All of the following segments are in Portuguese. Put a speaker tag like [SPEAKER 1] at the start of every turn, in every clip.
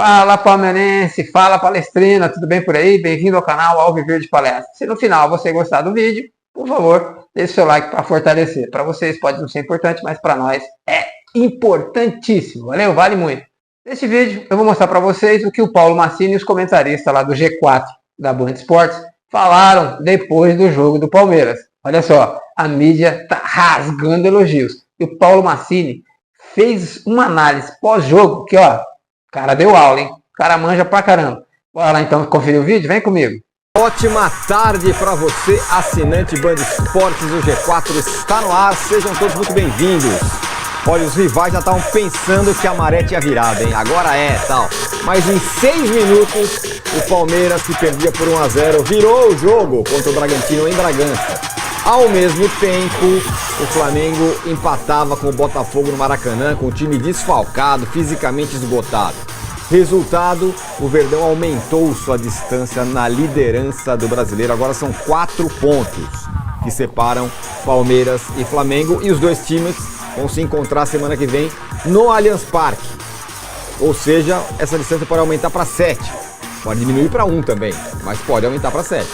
[SPEAKER 1] Fala palmeirense, fala palestrina, tudo bem por aí? Bem-vindo ao canal Alviverde Palestra. Se no final você gostar do vídeo, por favor, deixe seu like para fortalecer. Para vocês pode não ser importante, mas para nós é importantíssimo. Valeu, vale muito. Nesse vídeo eu vou mostrar para vocês o que o Paulo Massini e os comentaristas lá do G4 da Band Esportes falaram depois do jogo do Palmeiras. Olha só, a mídia tá rasgando elogios. E o Paulo Massini fez uma análise pós-jogo que, ó, o cara deu aula, hein? O cara manja pra caramba. Bora lá então conferir o vídeo? Vem comigo.
[SPEAKER 2] Ótima tarde para você, assinante Band Esportes. O G4 está no ar. Sejam todos muito bem-vindos. Olha, os rivais já estavam pensando que a maré tinha virado, hein? Agora é, tal. Mas em 6 minutos, o Palmeiras, que perdia por 1-0, virou o jogo contra o Bragantino em Bragança. Ao mesmo tempo, o Flamengo empatava com o Botafogo no Maracanã, com o time desfalcado, fisicamente esgotado. Resultado, o Verdão aumentou sua distância na liderança do Brasileiro. Agora são 4 pontos que separam Palmeiras e Flamengo. E os dois times vão se encontrar semana que vem no Allianz Parque. Ou seja, essa distância pode aumentar para 7. Pode diminuir para 1 também, mas pode aumentar para 7.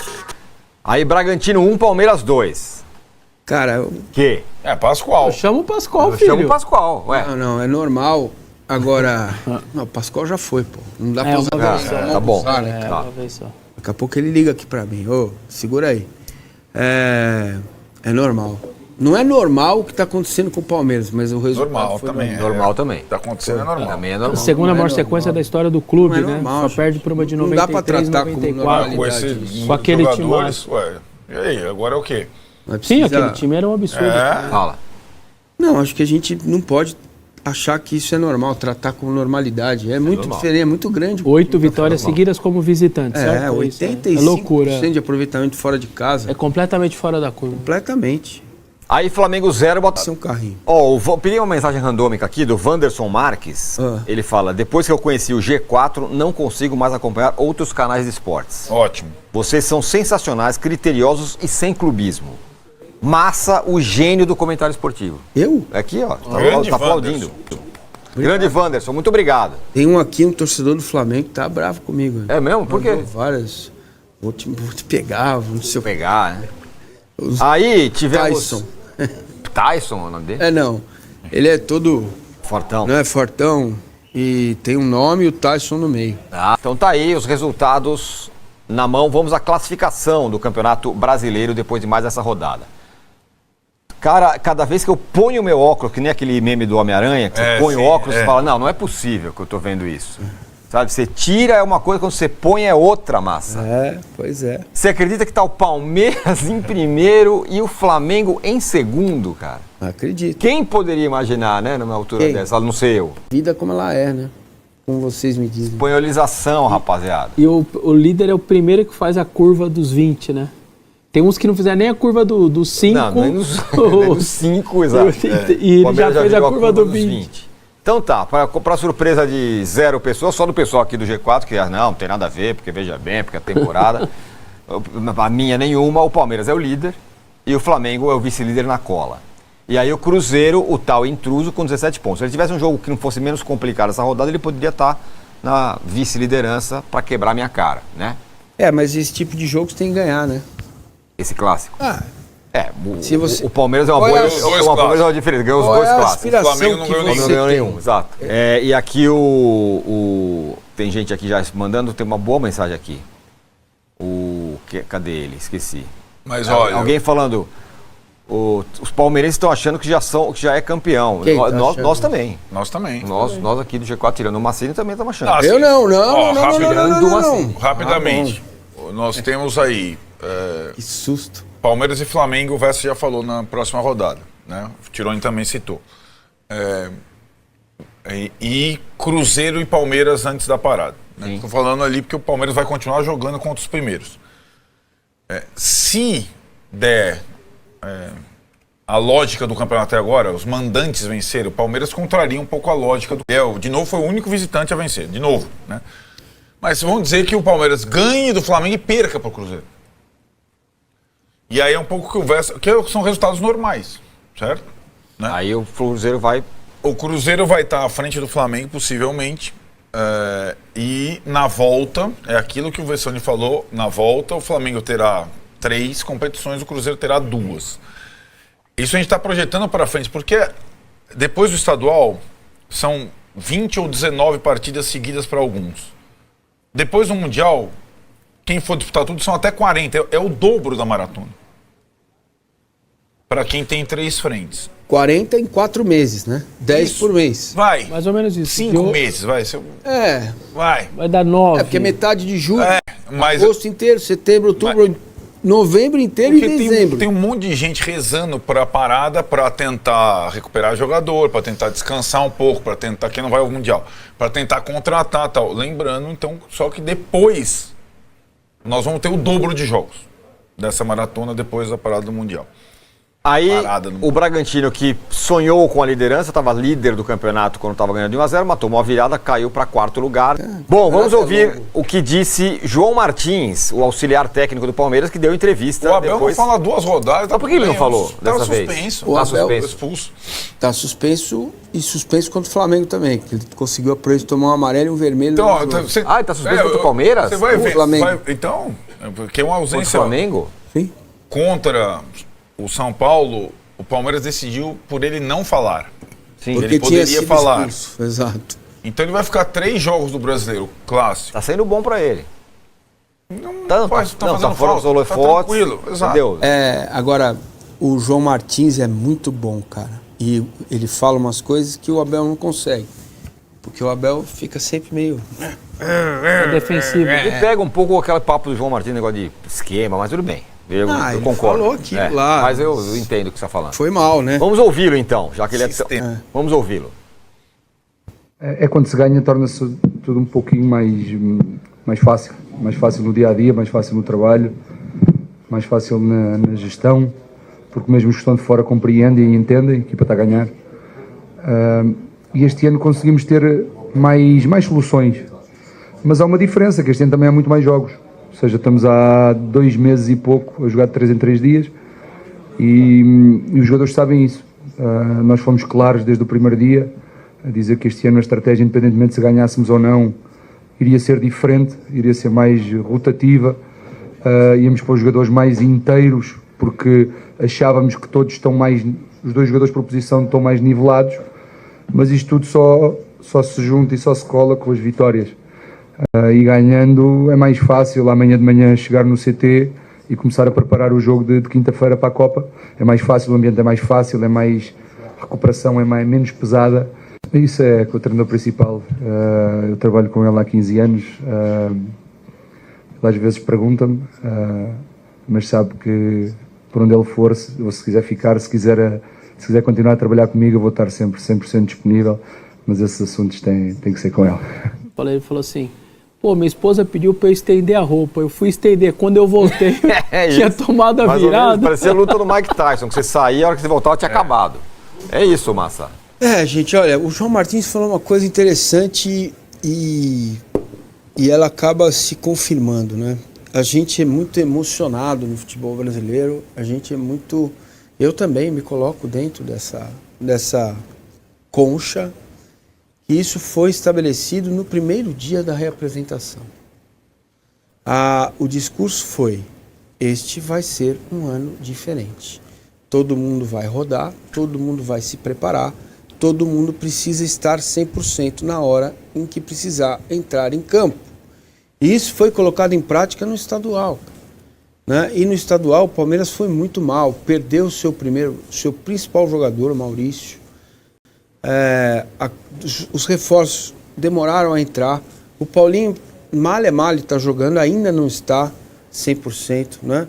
[SPEAKER 2] Aí Bragantino 1, Palmeiras 2.
[SPEAKER 3] Cara,
[SPEAKER 2] Que?
[SPEAKER 4] É Pascoal.
[SPEAKER 5] Eu chamo o Pascoal,
[SPEAKER 2] Eu
[SPEAKER 5] filho.
[SPEAKER 2] chamo o Pascoal, ué.
[SPEAKER 3] não, é normal. Agora, não, o Pascoal já foi, pô. Não dá pra usar.
[SPEAKER 5] uma vez só.
[SPEAKER 2] Tá bom.
[SPEAKER 3] abusar, né?
[SPEAKER 5] É,
[SPEAKER 2] Tá.
[SPEAKER 5] uma vez só.
[SPEAKER 3] Daqui a pouco ele liga aqui pra mim. Ô, segura aí. É normal. Não é normal o que tá acontecendo com o Palmeiras, mas o resultado
[SPEAKER 4] Normal
[SPEAKER 3] foi
[SPEAKER 4] também.
[SPEAKER 2] Normal também.
[SPEAKER 4] Tá acontecendo, é normal.
[SPEAKER 2] Também é normal.
[SPEAKER 5] Segunda
[SPEAKER 3] Não é
[SPEAKER 5] maior
[SPEAKER 3] normal.
[SPEAKER 5] sequência da história do clube,
[SPEAKER 3] Não é
[SPEAKER 5] né?
[SPEAKER 3] normal,
[SPEAKER 5] Só
[SPEAKER 3] gente.
[SPEAKER 5] perde por uma de
[SPEAKER 3] Não dá pra
[SPEAKER 5] 93,
[SPEAKER 3] tratar como
[SPEAKER 5] 94.
[SPEAKER 4] Com
[SPEAKER 3] normalidade.
[SPEAKER 4] esses
[SPEAKER 5] Com aquele
[SPEAKER 4] jogadores, ué. E aí, agora é o quê?
[SPEAKER 3] Mas
[SPEAKER 5] Sim,
[SPEAKER 3] precisa-
[SPEAKER 5] aquele time era um absurdo.
[SPEAKER 4] É.
[SPEAKER 2] Fala.
[SPEAKER 3] Não, acho que a gente não pode achar que isso é normal, tratar com normalidade. É muito
[SPEAKER 2] normal.
[SPEAKER 3] diferente, é muito grande.
[SPEAKER 5] 8 vitórias seguidas como visitante, certo?
[SPEAKER 3] É,
[SPEAKER 5] Isso,
[SPEAKER 3] 85%
[SPEAKER 5] É loucura.
[SPEAKER 3] de aproveitamento fora de casa.
[SPEAKER 5] É completamente fora da curva.
[SPEAKER 3] Completamente.
[SPEAKER 2] Aí Flamengo 0, bota...
[SPEAKER 3] Isso é um carrinho.
[SPEAKER 2] Ó, peguei uma mensagem randômica aqui do Wanderson Marques. Ele fala: depois que eu conheci o G4, não consigo mais acompanhar outros canais de esportes.
[SPEAKER 4] Ótimo.
[SPEAKER 2] Vocês são sensacionais, criteriosos e sem clubismo. Massa, o gênio do comentário esportivo.
[SPEAKER 3] Eu?
[SPEAKER 2] Aqui, ó,
[SPEAKER 4] Grande
[SPEAKER 2] tá aplaudindo.
[SPEAKER 4] Wanderson.
[SPEAKER 2] Grande Wanderson, muito obrigado.
[SPEAKER 3] Tem um aqui, um torcedor do Flamengo, que tá bravo comigo.
[SPEAKER 2] É mesmo? Por quê?
[SPEAKER 3] Mandou várias. Vou te pegar, não sei o que.
[SPEAKER 2] Pegar, né?
[SPEAKER 3] Os-
[SPEAKER 2] Aí tivemos...
[SPEAKER 3] Tyson.
[SPEAKER 2] Tyson é o nome dele?
[SPEAKER 3] É, não. Ele é todo,
[SPEAKER 2] Fortão.
[SPEAKER 3] não é fortão, e tem um nome e o Tyson no meio.
[SPEAKER 2] Ah, então tá aí os resultados na mão. Vamos à classificação do Campeonato Brasileiro depois de mais essa rodada. Cara, cada vez que eu ponho o meu óculos, que nem aquele meme do Homem-Aranha, que você põe o
[SPEAKER 4] sim,
[SPEAKER 2] óculos e
[SPEAKER 4] é.
[SPEAKER 2] fala, não é possível que eu tô vendo isso. Sabe, você tira é uma coisa, quando você põe é outra massa.
[SPEAKER 3] É, pois é.
[SPEAKER 2] Você acredita que tá o Palmeiras em primeiro e o Flamengo em segundo, cara?
[SPEAKER 3] Acredito.
[SPEAKER 2] Quem poderia imaginar, né, numa altura
[SPEAKER 3] Quem?
[SPEAKER 2] dessa? Não sei eu.
[SPEAKER 3] Vida como ela é, né? Como vocês me dizem.
[SPEAKER 2] Espanholização, rapaziada.
[SPEAKER 5] E o líder é o primeiro que faz a curva dos 20, né? Tem uns que não fizeram nem a curva do 5.
[SPEAKER 2] Não, nem nos 5, exato.
[SPEAKER 5] E ele já
[SPEAKER 2] Palmeiras
[SPEAKER 5] fez a
[SPEAKER 2] virou
[SPEAKER 5] curva do
[SPEAKER 2] dos
[SPEAKER 5] 20.
[SPEAKER 2] Então tá, para surpresa de 0 pessoas, só do pessoal aqui do G4, que não tem nada a ver, porque veja bem, porque a temporada, a minha nenhuma, o Palmeiras é o líder e o Flamengo é o vice-líder na cola. E aí o Cruzeiro, o tal intruso, com 17 pontos. Se ele tivesse um jogo que não fosse menos complicado essa rodada, ele poderia estar na vice-liderança para quebrar minha cara, né?
[SPEAKER 3] É, mas esse tipo de jogo você tem que ganhar, né?
[SPEAKER 2] Esse clássico.
[SPEAKER 3] Ah,
[SPEAKER 2] É,
[SPEAKER 3] Se você-
[SPEAKER 2] o Palmeiras é uma
[SPEAKER 3] Qual é
[SPEAKER 2] boa,
[SPEAKER 3] a-
[SPEAKER 4] Dois
[SPEAKER 2] Palmeiras é
[SPEAKER 4] clássicos.
[SPEAKER 2] uma diferença, ganhou os
[SPEAKER 3] qual
[SPEAKER 2] dois
[SPEAKER 3] é a
[SPEAKER 2] clássicos.
[SPEAKER 3] aspiração
[SPEAKER 4] O Flamengo não
[SPEAKER 3] que
[SPEAKER 4] ganhou
[SPEAKER 2] Não
[SPEAKER 3] você
[SPEAKER 2] ganhou
[SPEAKER 3] tem?
[SPEAKER 2] nenhum, exato. E aqui tem gente aqui já mandando, tem uma boa mensagem aqui. Cadê ele? Esqueci.
[SPEAKER 4] Mas olha,
[SPEAKER 2] Alguém falando, os palmeirenses estão achando que já é campeão.
[SPEAKER 3] Quem tá
[SPEAKER 2] Nós
[SPEAKER 3] achando?
[SPEAKER 2] também.
[SPEAKER 4] nós também.
[SPEAKER 2] Nós aqui do G4, tirando o Massini, também estamos achando.
[SPEAKER 4] Ah,
[SPEAKER 3] Eu não,
[SPEAKER 4] Ó,
[SPEAKER 3] não,
[SPEAKER 4] rapidamente,
[SPEAKER 3] não.
[SPEAKER 4] Rapidamente, nós temos aí
[SPEAKER 3] Que susto.
[SPEAKER 4] Palmeiras e Flamengo, o Vessa já falou na próxima rodada, né? O Tironi também citou. E Cruzeiro e Palmeiras antes da parada. Né? Estou falando ali porque o Palmeiras vai continuar jogando contra os primeiros. Se der a lógica do campeonato até agora, os mandantes vencerem, o Palmeiras contraria um pouco a lógica do... De novo, foi o único visitante a vencer, de novo, né? Mas vamos dizer que o Palmeiras ganhe do Flamengo e perca para o Cruzeiro. E aí é um pouco que o Vessa... que são resultados normais, certo? Né?
[SPEAKER 2] Aí o Cruzeiro vai...
[SPEAKER 4] O Cruzeiro vai estar à frente do Flamengo, possivelmente, E na volta, é aquilo que o Vessone falou, na volta o Flamengo terá 3 competições, o Cruzeiro terá 2. Isso a gente está projetando para frente, porque depois do estadual são 20 ou 19 partidas seguidas para alguns. Depois do Mundial, quem for disputar tudo são até 40, é o dobro da maratona. Para quem tem 3 frentes.
[SPEAKER 3] 40 em 4 meses, né? 10
[SPEAKER 4] Isso.
[SPEAKER 3] por mês.
[SPEAKER 4] Vai.
[SPEAKER 5] Mais ou menos isso.
[SPEAKER 4] 5 meses, vai. Vai.
[SPEAKER 5] Vai dar 9.
[SPEAKER 3] É porque metade de julho,
[SPEAKER 4] Mas
[SPEAKER 3] agosto inteiro, setembro, outubro, novembro inteiro
[SPEAKER 4] porque
[SPEAKER 3] e dezembro.
[SPEAKER 4] tem um monte de gente rezando para a parada para tentar recuperar jogador, para tentar descansar um pouco, para tentar, quem não vai ao Mundial, para tentar contratar tal. Lembrando, então, só que depois nós vamos ter o dobro de jogos dessa maratona depois da parada do Mundial.
[SPEAKER 2] Aí,
[SPEAKER 4] Parada no
[SPEAKER 2] o Bragantino, que sonhou com a liderança, estava líder do campeonato quando estava ganhando de 1-0, matou uma virada, caiu para 4º lugar. Bom, vamos ouvir o que disse João Martins, o auxiliar técnico do Palmeiras, que deu entrevista
[SPEAKER 4] O Abel
[SPEAKER 2] depois.
[SPEAKER 4] não fala 2 rodadas.
[SPEAKER 2] Mas por que ele não falou
[SPEAKER 4] Tava
[SPEAKER 2] dessa vez?
[SPEAKER 4] suspenso.
[SPEAKER 3] O
[SPEAKER 2] Tá
[SPEAKER 3] Abel-
[SPEAKER 2] suspenso.
[SPEAKER 4] Expulso.
[SPEAKER 3] Tá suspenso e suspenso contra o Flamengo também, que ele conseguiu a proeza de tomar um amarelo e um vermelho.
[SPEAKER 4] Então,
[SPEAKER 3] no jogo.
[SPEAKER 4] você,
[SPEAKER 2] ele tá suspenso contra o Palmeiras?
[SPEAKER 4] Você vai
[SPEAKER 3] O
[SPEAKER 4] ver.
[SPEAKER 3] Flamengo.
[SPEAKER 4] Então, porque é uma
[SPEAKER 2] Contra o
[SPEAKER 4] ausência
[SPEAKER 2] Flamengo?
[SPEAKER 3] Sim.
[SPEAKER 4] contra o São Paulo. O Palmeiras decidiu por ele não falar.
[SPEAKER 2] Sim.
[SPEAKER 3] Porque
[SPEAKER 4] Ele
[SPEAKER 3] tinha
[SPEAKER 4] poderia
[SPEAKER 3] sido
[SPEAKER 4] falar.
[SPEAKER 3] expulso. Exato.
[SPEAKER 4] Então ele vai ficar 3 jogos do Brasileiro Clássico.
[SPEAKER 2] Tá sendo bom para ele.
[SPEAKER 4] Não
[SPEAKER 2] Tá
[SPEAKER 4] fazendo
[SPEAKER 2] fora os
[SPEAKER 4] falta,
[SPEAKER 2] holofotes.
[SPEAKER 4] tranquilo. Exato.
[SPEAKER 2] Entendeu?
[SPEAKER 3] Agora, o João Martins é muito bom, cara. E ele fala umas coisas que o Abel não consegue. Porque o Abel fica sempre meio...
[SPEAKER 5] É defensivo.
[SPEAKER 2] Ele pega um pouco aquele papo do João Martins, negócio de esquema, mas tudo bem. Eu
[SPEAKER 3] ele
[SPEAKER 2] concordo.
[SPEAKER 3] falou aquilo lá.
[SPEAKER 2] Mas eu entendo o que você está falando.
[SPEAKER 3] Foi mal, né?
[SPEAKER 2] Vamos ouvi-lo então, já que ele é...
[SPEAKER 4] Sistema.
[SPEAKER 2] Vamos ouvi-lo.
[SPEAKER 6] É quando se ganha, torna-se tudo um pouquinho mais fácil. Mais fácil no dia a dia, mais fácil no trabalho, mais fácil na gestão, porque mesmo os que estão de fora compreendem e entendem, a equipa está a ganhar. E este ano conseguimos ter mais soluções. Mas há uma diferença, que este ano também há muito mais jogos. Ou seja, estamos há 2 meses e pouco a jogar de 3 em 3 dias e os jogadores sabem isso. Nós fomos claros desde o primeiro dia a dizer que este ano a estratégia, independentemente de se ganhássemos ou não, iria ser diferente, iria ser mais rotativa, íamos para os jogadores mais inteiros, porque achávamos que todos estão mais, os 2 jogadores por posição estão mais nivelados, mas isto tudo só se junta e só se cola com as vitórias. E ganhando é mais fácil amanhã de manhã chegar no CT e começar a preparar o jogo de quinta-feira para a Copa. É mais fácil, o ambiente é mais fácil, é mais, a recuperação é menos pesada. Isso é com o treinador principal. Eu trabalho com ele há 15 anos. Ele às vezes pergunta-me, mas sabe que por onde ele for, ou se quiser ficar, se quiser continuar a trabalhar comigo, eu vou estar sempre 100% disponível, mas esses assuntos têm que ser com ele.
[SPEAKER 5] Ele falou assim, pô, minha esposa pediu pra eu estender a roupa, eu fui estender, quando eu voltei, tinha tomado a
[SPEAKER 2] Mais ou
[SPEAKER 5] virada.
[SPEAKER 2] menos, parecia a luta do Mike Tyson, que você saía, a hora que você voltava tinha acabado. É isso, Massa.
[SPEAKER 3] Gente, olha, o João Martins falou uma coisa interessante e ela acaba se confirmando, né? A gente é muito emocionado no futebol brasileiro, a gente é muito... Eu também me coloco dentro dessa concha, e isso foi estabelecido no primeiro dia da reapresentação. O discurso foi, este vai ser um ano diferente. Todo mundo vai rodar, todo mundo vai se preparar, todo mundo precisa estar 100% na hora em que precisar entrar em campo. E isso foi colocado em prática no estadual. Né? E no estadual o Palmeiras foi muito mal, perdeu seu principal jogador, o Maurício. Os reforços demoraram a entrar. O Paulinho, mal está jogando, ainda não está 100%. Né?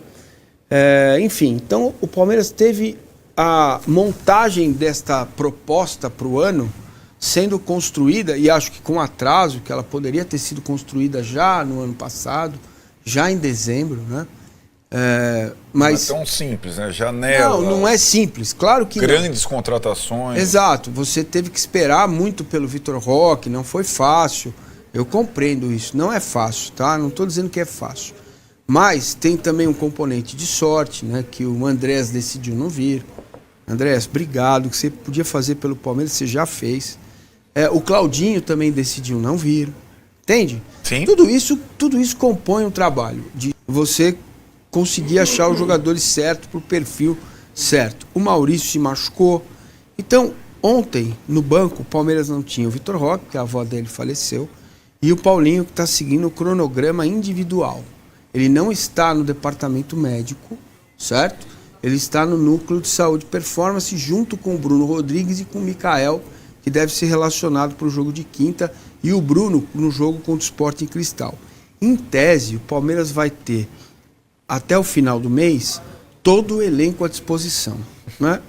[SPEAKER 3] Enfim, então o Palmeiras teve a montagem desta proposta para o ano sendo construída, e acho que com atraso, que ela poderia ter sido construída já no ano passado, já em dezembro, né? Mas
[SPEAKER 4] não é tão simples, né? Janela.
[SPEAKER 3] Não é simples, claro que
[SPEAKER 4] grandes contratações.
[SPEAKER 3] Exato, você teve que esperar muito pelo Vitor Roque, não foi fácil. Eu compreendo isso, não é fácil, tá? Não estou dizendo que é fácil. Mas tem também um componente de sorte, né? Que o Andrés decidiu não vir. Andrés, obrigado, o que você podia fazer pelo Palmeiras, você já fez. O Claudinho também decidiu não vir. Entende?
[SPEAKER 4] Sim.
[SPEAKER 3] Tudo isso compõe um trabalho de você conseguir achar os jogadores certos pro perfil certo. O Maurício se machucou. Então, ontem, no banco, o Palmeiras não tinha o Vitor Roque, que a avó dele faleceu, e o Paulinho, que está seguindo o cronograma individual. Ele não está no departamento médico, certo? Ele está no núcleo de saúde e performance, junto com o Bruno Rodrigues e com o Mikael, que deve ser relacionado para o jogo de quinta, e o Bruno no jogo contra o Sporting Cristal. Em tese, o Palmeiras vai ter, até o final do mês, todo o elenco à disposição. Né?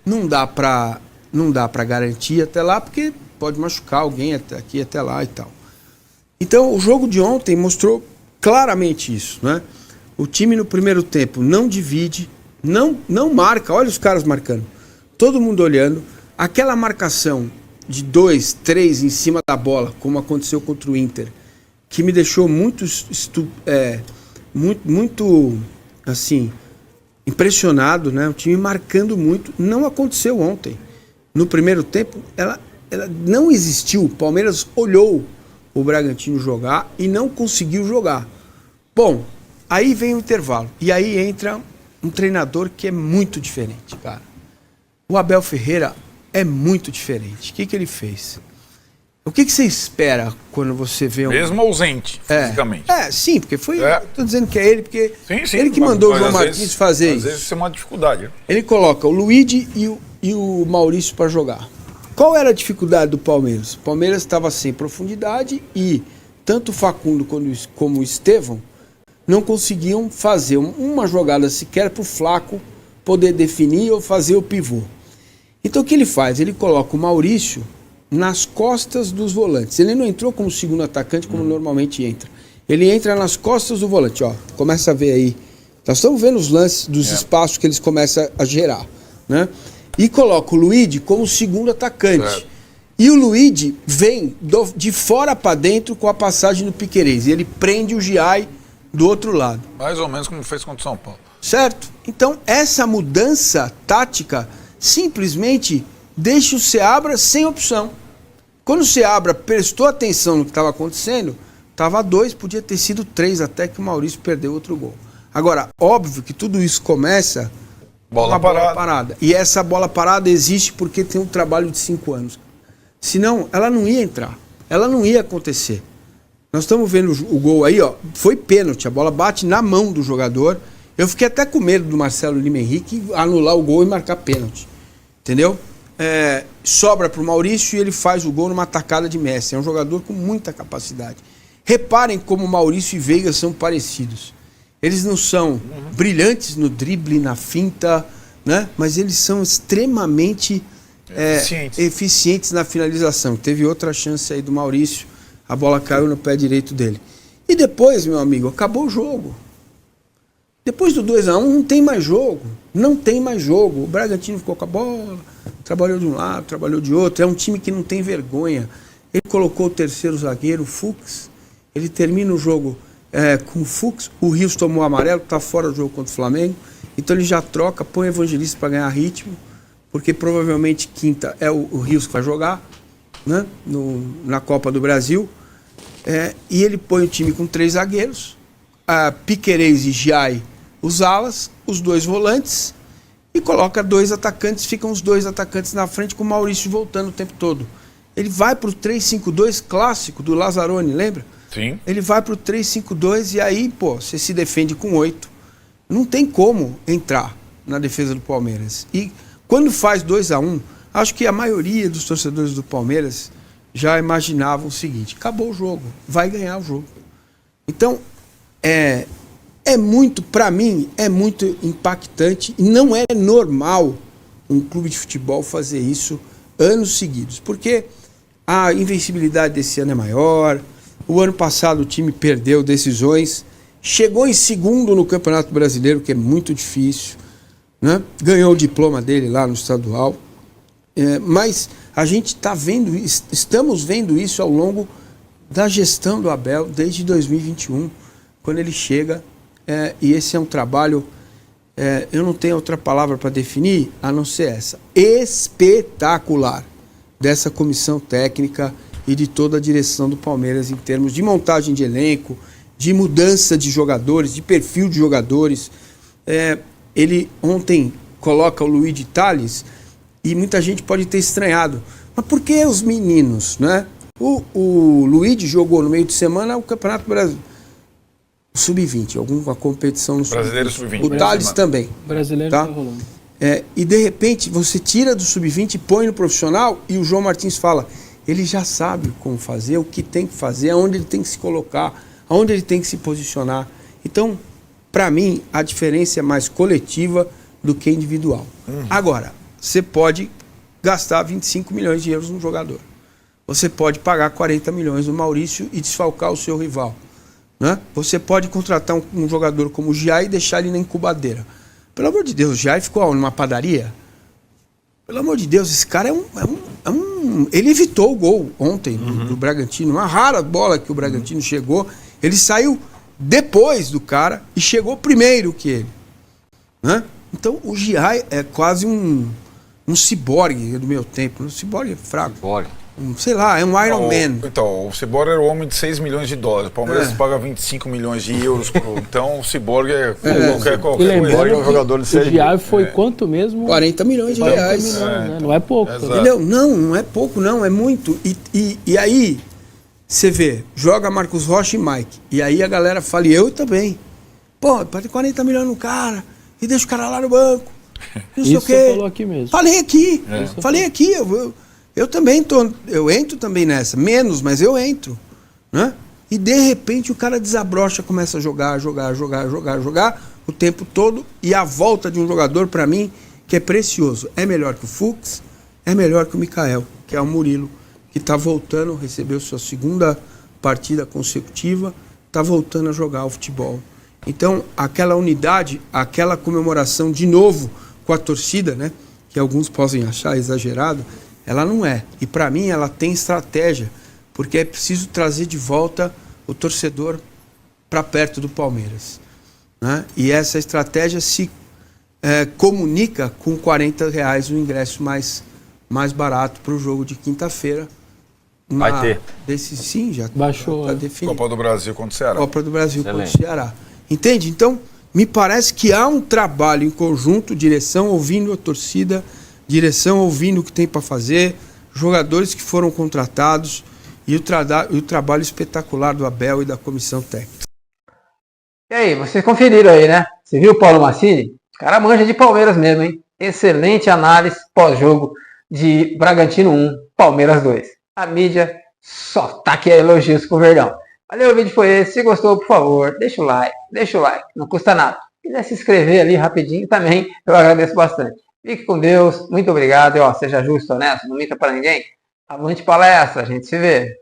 [SPEAKER 3] Não dá para garantir até lá, porque pode machucar alguém aqui até lá e tal. Então, o jogo de ontem mostrou claramente isso, né? O time no primeiro tempo não divide, não marca, olha os caras marcando, todo mundo olhando, aquela marcação de 2, 3 em cima da bola, como aconteceu contra o Inter, que me deixou muito assim, impressionado, né? O time marcando muito, não aconteceu ontem. No primeiro tempo, ela não existiu. O Palmeiras olhou o Bragantino jogar e não conseguiu jogar. Bom, aí vem o intervalo. E aí entra um treinador que é muito diferente, cara. O Abel Ferreira é muito diferente. O que ele fez? O que você espera quando você vê um...
[SPEAKER 4] Mesmo ausente, fisicamente.
[SPEAKER 3] Sim, porque foi... Estou dizendo que é ele, porque
[SPEAKER 4] sim,
[SPEAKER 3] ele que mandou o João Martins fazer isso.
[SPEAKER 4] Às vezes isso é uma dificuldade.
[SPEAKER 3] Ele coloca o Luigi e o Maurício para jogar. Qual era a dificuldade do Palmeiras? O Palmeiras estava sem profundidade e tanto o Facundo como o Estevão não conseguiam fazer uma jogada sequer para o Flaco poder definir ou fazer o pivô. Então o que ele faz? Ele coloca o Maurício nas costas dos volantes. Ele não entrou como segundo atacante como normalmente entra. Ele entra nas costas do volante. Ó, começa a ver aí. Nós estamos vendo os lances dos espaços que eles começam a gerar, né? E coloca o Luigi como segundo atacante. E o Luigi vem de fora para dentro com a passagem do Piquerez. E ele prende o Giai do outro lado.
[SPEAKER 4] Mais ou menos como fez contra o São Paulo.
[SPEAKER 3] Certo? Então, essa mudança tática simplesmente deixa o Seabra sem opção. Quando o Seabra prestou atenção no que estava acontecendo, estava 2, podia ter sido 3, até que o Maurício perdeu outro gol. Agora, óbvio que tudo isso começa com uma bola parada. E essa bola parada existe porque tem um trabalho de 5 anos. Senão, ela não ia entrar. Ela não ia acontecer. Nós estamos vendo o gol aí, ó. Foi pênalti. A bola bate na mão do jogador. Eu fiquei até com medo do Marcelo Lima Henrique anular o gol e marcar pênalti. Entendeu? Sobra para o Maurício e ele faz o gol numa tacada de Messi. É um jogador com muita capacidade. Reparem como Maurício e Veiga são parecidos. Eles não são brilhantes no drible, na finta, né? Mas eles são extremamente eficientes na finalização. Teve outra chance aí do Maurício, a bola caiu no pé direito dele. E depois, meu amigo, acabou o jogo. Depois do 2-1 não tem mais jogo. Não tem mais jogo. O Bragantino ficou com a bola, trabalhou de um lado, trabalhou de outro. É um time que não tem vergonha. Ele colocou o terceiro zagueiro, o Fux. Ele termina o jogo com o Fux. O Rios tomou o amarelo, está fora do jogo contra o Flamengo. Então ele já troca, põe o Evangelista para ganhar ritmo, porque provavelmente quinta é o Rios que vai jogar, né, na Copa do Brasil. E ele põe o time com 3 zagueiros, Piquerez e Giai, os alas, os 2 volantes, e coloca 2 atacantes, ficam os 2 atacantes na frente com o Maurício voltando o tempo todo. Ele vai para o 3-5-2 clássico do Lazzaroni, lembra?
[SPEAKER 4] Sim.
[SPEAKER 3] Ele vai para o 3-5-2 e aí, você se defende com 8. Não tem como entrar na defesa do Palmeiras. E quando faz 2-1, acho que a maioria dos torcedores do Palmeiras já imaginavam o seguinte: acabou o jogo, vai ganhar o jogo. Então, muito, para mim, é muito impactante e não é normal um clube de futebol fazer isso anos seguidos, porque a invencibilidade desse ano é maior. O ano passado o time perdeu decisões, chegou em segundo no Campeonato Brasileiro, que é muito difícil, né? Ganhou o diploma dele lá no estadual, mas a gente estamos vendo isso ao longo da gestão do Abel desde 2021, quando ele chega, e esse é um trabalho, eu não tenho outra palavra para definir a não ser essa: espetacular. dessa comissão técnica e de toda a direção do Palmeiras em termos de montagem de elenco, de mudança de jogadores, de perfil de jogadores. Ele ontem coloca o Luiz Tales e muita gente pode ter estranhado. Mas por que os meninos, né? O Luiz jogou no meio de semana o Campeonato Brasileiro Sub-20, alguma competição no
[SPEAKER 4] Brasileiro Sub-20.
[SPEAKER 3] O Tales também.
[SPEAKER 5] O brasileiro
[SPEAKER 3] tá
[SPEAKER 5] tá rolando.
[SPEAKER 3] E de repente você tira do Sub-20 e põe no profissional e o João Martins fala, ele já sabe como fazer, o que tem que fazer, aonde ele tem que se colocar, aonde ele tem que se posicionar. Então, para mim, a diferença é mais coletiva do que individual. Agora, você pode gastar 25 milhões de euros no jogador. Você pode pagar 40 milhões no Maurício e desfalcar o seu rival. Né? Você pode contratar um jogador como o Giai e deixar ele na incubadeira. Pelo amor de Deus, o Giai ficou numa padaria? Pelo amor de Deus, esse cara ele evitou o gol ontem do Bragantino. Uma rara bola que o Bragantino chegou. Ele saiu depois do cara e chegou primeiro que ele. Né? Então o Giai é quase um ciborgue do meu tempo. Um ciborgue fraco. Sei lá, é um Iron Man.
[SPEAKER 4] Então, o Cyborg era o homem de 6 milhões de dólares. O Palmeiras paga 25 milhões de euros. Então, o Cyborg é qualquer coisa.
[SPEAKER 2] Cyborg é um jogador de 6
[SPEAKER 5] O Giai foi quanto mesmo?
[SPEAKER 3] 40 milhões de
[SPEAKER 5] 40
[SPEAKER 3] reais.
[SPEAKER 5] milhões, né? Não é pouco.
[SPEAKER 4] Exato.
[SPEAKER 3] Entendeu? Não é pouco, não, é muito. E aí, você vê, joga Marcos Rocha e Mike. E aí a galera fala, e eu também. Pô, pode ter 40 milhões no cara e deixa o cara lá no banco. Não sei o quê.
[SPEAKER 5] Você falou aqui mesmo.
[SPEAKER 3] Falei aqui. Eu também eu entro também nessa. Menos, mas eu entro. Né? E de repente o cara desabrocha, começa a jogar o tempo todo. E a volta de um jogador, para mim, que é precioso. É melhor que o Fux, é melhor que o Mikael, que é o Murilo, que está voltando, recebeu sua segunda partida consecutiva, está voltando a jogar o futebol. Então, aquela unidade, aquela comemoração de novo com a torcida, né, que alguns podem achar exagerado, ela não é. E para mim ela tem estratégia, porque é preciso trazer de volta o torcedor para perto do Palmeiras. Né? E essa estratégia se comunica com R$40 o ingresso mais barato para o jogo de quinta-feira.
[SPEAKER 2] Vai ter.
[SPEAKER 3] Sim, já
[SPEAKER 5] Baixou.
[SPEAKER 3] tá definido.
[SPEAKER 4] Copa do Brasil contra o Ceará.
[SPEAKER 3] Copa do Brasil contra o Ceará. Entende? Então, me parece que há um trabalho em conjunto, direção ouvindo a torcida, direção ouvindo o que tem para fazer, jogadores que foram contratados e o trabalho espetacular do Abel e da comissão técnica.
[SPEAKER 1] E aí, vocês conferiram aí, né? Você viu o Paulo Massini? O cara manja de Palmeiras mesmo, hein? Excelente análise pós-jogo de Bragantino 1, Palmeiras 2. A mídia só tá aqui a elogios com o Verdão. Valeu, o vídeo foi esse. Se gostou, por favor, deixa o like, não custa nada. Se quiser se inscrever ali rapidinho também, eu agradeço bastante. Fique com Deus, muito obrigado. E, seja justo, honesto, não minta para ninguém. Avante palestra, a gente se vê.